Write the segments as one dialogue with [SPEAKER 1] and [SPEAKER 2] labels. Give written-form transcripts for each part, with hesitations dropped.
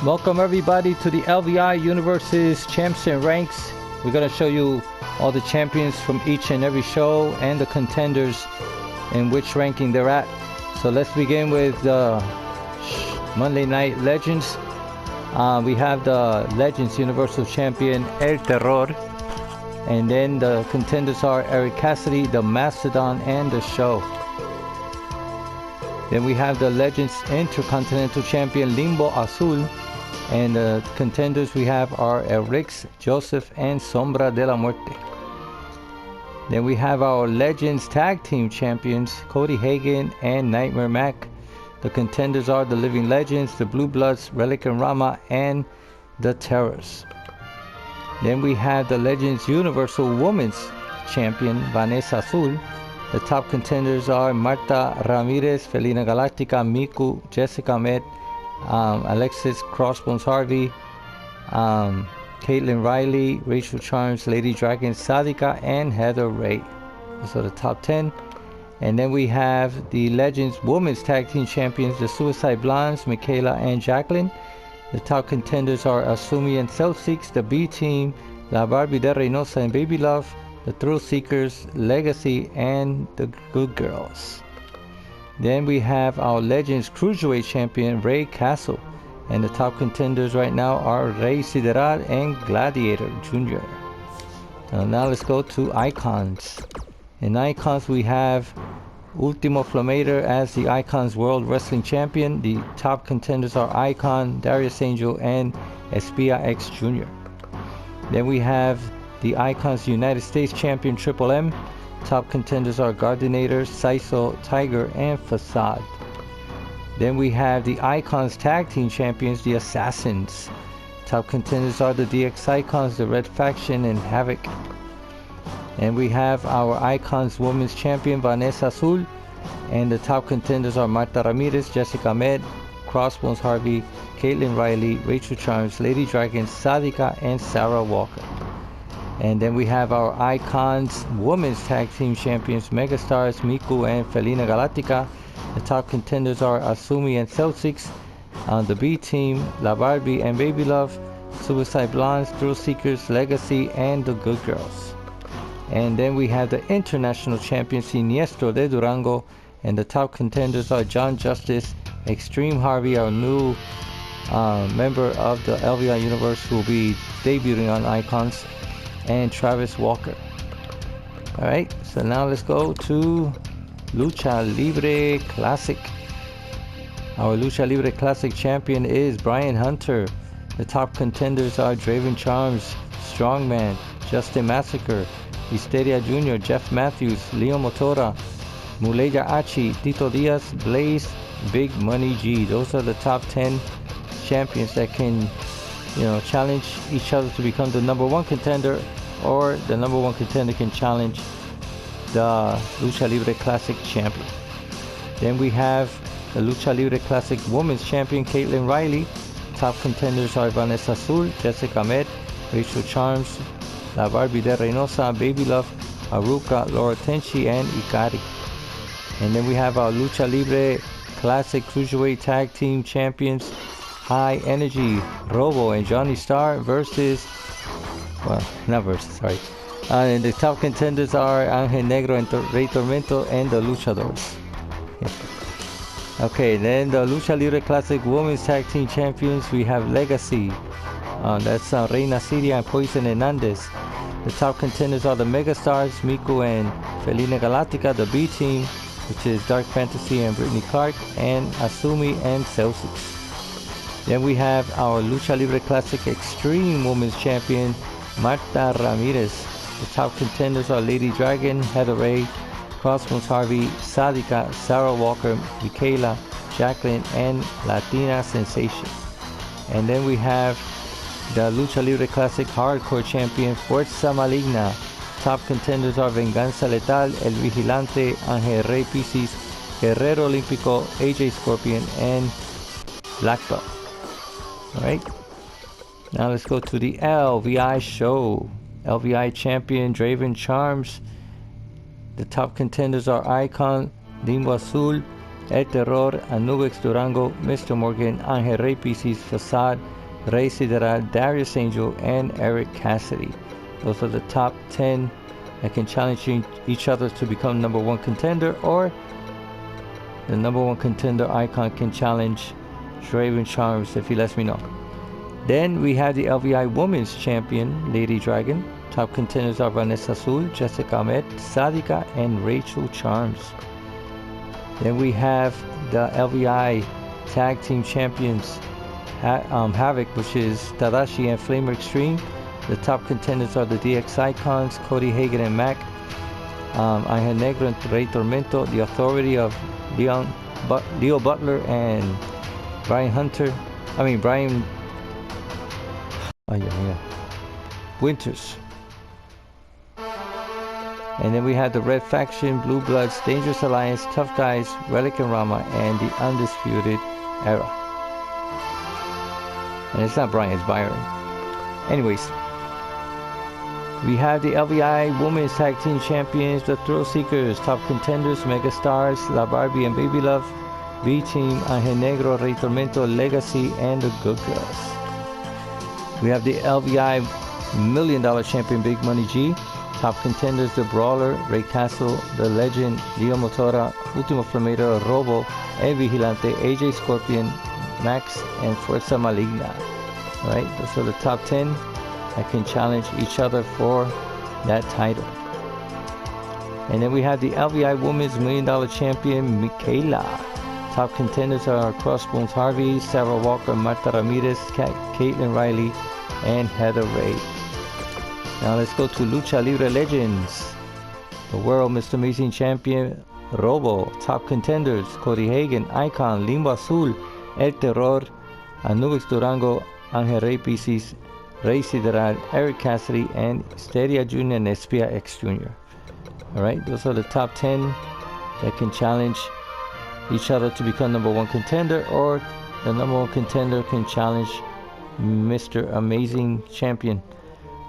[SPEAKER 1] Welcome everybody to the LVI Universe's Champs and Ranks. We're going to show you all the champions from each and every show and the contenders and which ranking they're at. So let's begin with the Monday Night Legends. We have the Legends Universal Champion El Terror, and then the contenders are Eric Cassidy, the Mastodon, and the Show. Then we have the Legends Intercontinental Champion Limbo Azul, and the contenders we have are El Rix, Joseph, and Sombra de la Muerte. Then we have our Legends Tag Team Champions Cody Hagen and Nightmare Mac. The contenders are the Living Legends, the Blue Bloods, Relic and Rama, and the Terrors. Then we have the Legends Universal Women's Champion Vanessa Azul. The top contenders are Marta Ramirez, Felina Galactica, Miku, Jessica Med, Alexis Crossbones Harvey, Caitlin Riley, Rachel Charms, Lady Dragon, Sadika, and Heather Ray. Those are the top 10. And then we have the Legends Women's Tag Team Champions, the Suicide Blondes, Michaela and Jacqueline. The top contenders are Asumi and Celtics, the B Team, La Barbie de Reynosa and Baby Love, the Thrill Seekers, Legacy, and the Good Girls. Then we have our Legends Cruiserweight Champion, Ray Castle. And the top contenders right now are Rey Sideral and Gladiator Jr. Now let's go to Icons. In Icons we have Ultimo Flamator as the Icons World Wrestling Champion. The top contenders are Icon, Darius Angel, and Espia X Jr. Then we have the Icons United States Champion Triple M. Top contenders are Gardinator, Saiso, Tiger, and Facade. Then we have the Icons Tag Team Champions, the Assassins. Top contenders are the DX Icons, the Red Faction, and Havoc. And we have our Icons Women's Champion Vanessa Azul, and the top contenders are Marta Ramirez, Jessica Med, Crossbones Harvey, Caitlin Riley, Rachel Charms, Lady Dragon, Sadika, and Sarah Walker. And then we have our Icons Women's Tag Team Champions Megastars Miku and Felina Galactica. The top contenders are Asumi and Celtics. On the B Team, La Barbie and Baby Love, Suicide Blondes, Thrill Seekers, Legacy, and the Good Girls. And then we have the International Champion Siniestro de Durango, and the top contenders are John Justice, Extreme Harvey, our new member of the LVI Universe who will be debuting on Icons, and Travis Walker. Alright, so now let's go to Lucha Libre Classic. Our Lucha Libre Classic champion is Brian Hunter. The top contenders are Draven Charms, Strongman, Justin Massacre, Histeria Jr., Jeff Matthews, Leo Motora, Muleya Achi, Tito Diaz, Blaze, Big Money G. Those are the top 10 champions that can, challenge each other to become the number one contender, or the number one contender can challenge the Lucha Libre Classic champion. Then we have the Lucha Libre Classic Women's Champion Caitlin Riley. Top contenders are Vanessa Azul, Jessica Med, Rachel Charms, La Barbie de Reynosa, Baby Love, Aruka, Laura Tenchi, and Ikari. And then we have our Lucha Libre Classic Cruiserweight Tag Team Champions High Energy, Robo and Johnny Star versus, and the top contenders are Angel Negro and Rey Tormento and the Luchadors. Okay, then the Lucha Libre Classic Women's Tag Team Champions, we have Legacy. That's Reina Siria and Poison Hernandez. The top contenders are the Megastars, Miku and Felina Galactica, the B Team, which is Dark Fantasy and Brittany Clark, and Asumi and Celtics. Then we have our Lucha Libre Classic Extreme Women's Champion, Marta Ramirez. The top contenders are Lady Dragon, Heather Ray, Crossbones Harvey, Sadika, Sarah Walker, Michaela, Jacqueline, and Latina Sensation. And then we have the Lucha Libre Classic Hardcore Champion, Fuerza Maligna. Top contenders are Venganza Letal, El Vigilante, Angel Rey Pisces, Guerrero Olímpico, AJ Scorpion, and Black Belt. Alright, now let's go to the LVI show. LVI champion Draven Charms. The top contenders are Icon, Limbo Azul, El Terror, Anubis Durango, Mr. Morgan, Angel Rey Pisces, Facade, Rey Sideral, Darius Angel, and Eric Cassidy. Those are the top 10 that can challenge each other to become number one contender, or the number one contender icon can challenge Draven Charms if he lets me know. Then we have the LVI Women's Champion, Lady Dragon. Top contenders are Vanessa Azul, Jessica Ahmed, Sadika, and Rachel Charms. Then we have the LVI Tag Team Champions, Havoc, which is Tadashi and Flamer Extreme. The top contenders are the DX Icons, Cody Hagan and Mac, Angel Negro and Rey Tormento, the Authority of Leo Butler and Brian Winters. And then we have the Red Faction, Blue Bloods, Dangerous Alliance, Tough Guys, Relic and Rama, and the Undisputed Era. And it's not Brian, it's Byron. Anyways, we have the LVI Women's Tag Team Champions, the Thrill Seekers, top contenders, Mega Stars, La Barbie and Baby Love, B-Team, Angel Negro, Rey Tormento, Legacy, and the Good Girls. We have the LVI $1 Million Champion, Big Money G. Top contenders, the Brawler, Ray Castle, the Legend, Leo Motora, Ultimo Flameiro, Robo, El Vigilante, AJ Scorpion, Max, and Fuerza Maligna. Alright, those are the top 10 that can challenge each other for that title. And then we have the LVI Women's $1 Million Champion, Michaela. Top contenders are Crossbones Harvey, Sarah Walker, Marta Ramirez, Caitlin Riley, and Heather Ray. Now let's go to Lucha Libre Legends. The World Mr. Amazing Champion, Robo. Top contenders, Cody Hagan, Icon, Limbo Azul, El Terror, Anubis Durango, Angel Rey Pisces, Rey Sideral, Eric Cassidy, and Steria Jr. and Espia X Jr. Alright, those are the top 10 that can challenge each other to become number one contender, or the number one contender can challenge Mr. Amazing Champion.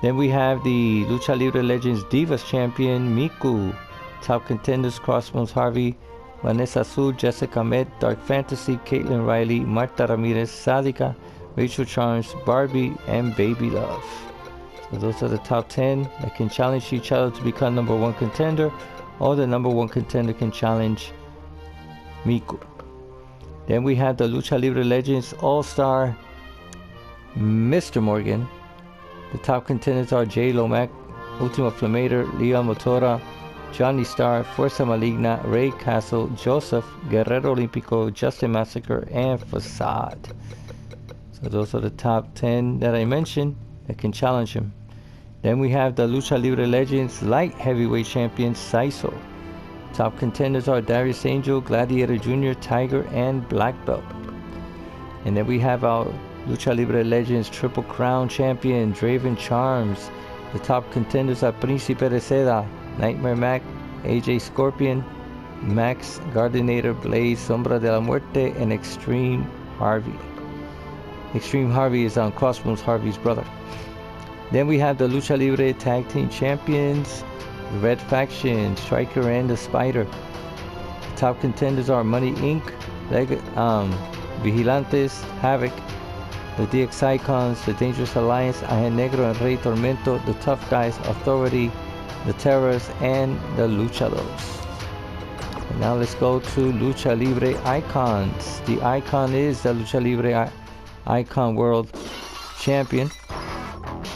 [SPEAKER 1] Then we have the Lucha Libre Legends Divas Champion, Miku. Top contenders, Crossbones Harvey, Vanessa Azul, Jessica Ahmed, Dark Fantasy, Caitlin Riley, Marta Ramirez, Sadika, Rachel Charms, Barbie, and Baby Love. So those are the top 10 that can challenge each other to become number one contender, or the number one contender can challenge Miku. Then we have the Lucha Libre Legends All-Star Mr. Morgan. The top contenders are Jay Lomac, Ultimo Flameiro, Leon Motora, Johnny Star, Fuerza Maligna, Ray Castle, Joseph, Guerrero Olímpico, Justin Massacre, and Facade. So those are the top 10 that I mentioned that can challenge him. Then we have the Lucha Libre Legends Light Heavyweight Champion, Saiso. Top contenders are Darius Angel, Gladiator Jr., Tiger, and Black Belt. And then we have our Lucha Libre Legends Triple Crown Champion, Draven Charms. The top contenders are Príncipe de Seda, Nightmare Mac, AJ Scorpion, Max, Gardinator, Blaze, Sombra de la Muerte, and Extreme Harvey. Extreme Harvey is on Crossbones Harvey's brother. Then we have the Lucha Libre Tag Team Champions, the Red Faction, Striker and the Spider. The top contenders are Money Inc., Vigilantes, Havoc, the DX Icons, the Dangerous Alliance, Angel Negro and Rey Tormento, the Tough Guys, Authority, the Terrors, and the Luchadors. And now let's go to Lucha Libre Icons. The icon is the Lucha Libre Icon World Champion.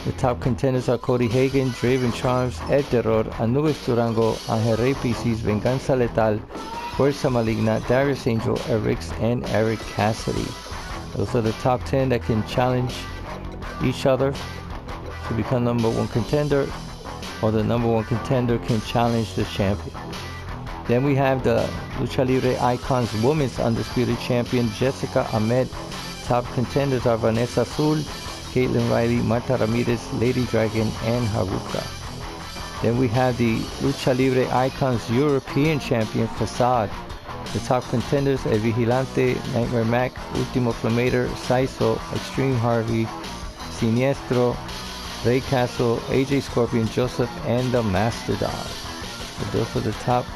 [SPEAKER 1] The top contenders are Cody Hagan, Draven Charms, El Terror, Anubis Durango, Angel Rey Pisces, Venganza Letal, Fuerza Maligna, Darius Angel, Eric's, and Eric Cassidy. Those are the top 10 that can challenge each other to become number one contender, or the number one contender can challenge the champion. Then we have the Lucha Libre Icons Women's Undisputed Champion, Jessica Ahmed. Top contenders are Vanessa Azul, Caitlin Riley, Marta Ramirez, Lady Dragon, and Haruka. Then we have the Lucha Libre Icons European Champion, Facade. The top contenders are Vigilante, Nightmare Mac, Ultimo Flameiro, Saiso, Extreme Harvey, Siniestro, Ray Castle, AJ Scorpion, Joseph, and the Mastodon. So those are the top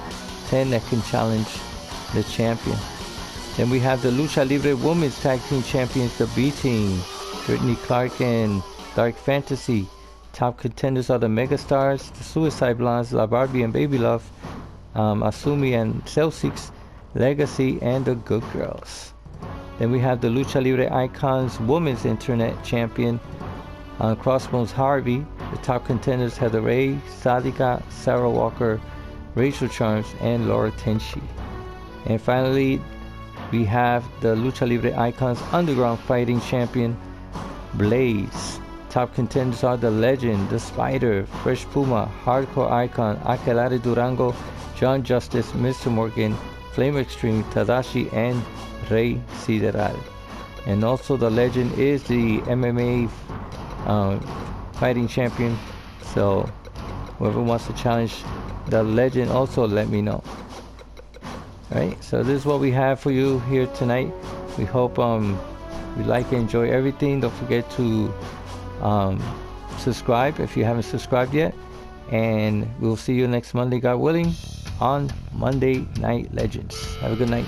[SPEAKER 1] 10 that can challenge the champion. Then we have the Lucha Libre Women's Tag Team Champions, the B Team, Brittany Clark and Dark Fantasy. Top contenders are the Megastars, the Suicide Blondes, La Barbie and Baby Love, Asumi and Celtics, Legacy, and the Good Girls. Then we have the Lucha Libre Icons Women's Internet Champion, Crossbones Harvey. The top contenders have the Ray, Sadika, Sarah Walker, Rachel Charms, and Laura Tenchi. And finally, we have the Lucha Libre Icons Underground Fighting Champion, Blaze. Top contenders are the Legend, the Spider, Fresh Puma, Hardcore Icon, Aquelarre Durango, John Justice, Mr. Morgan, Flame Extreme, Tadashi, and Rey Sideral. And also the Legend is the MMA fighting champion. So whoever wants to challenge the Legend, also let me know. Alright, so this is what we have for you here tonight. We hope you like and enjoy everything. Don't forget to subscribe if you haven't subscribed yet, and we'll see you next Monday, God willing, on Monday Night Legends. Have a good night.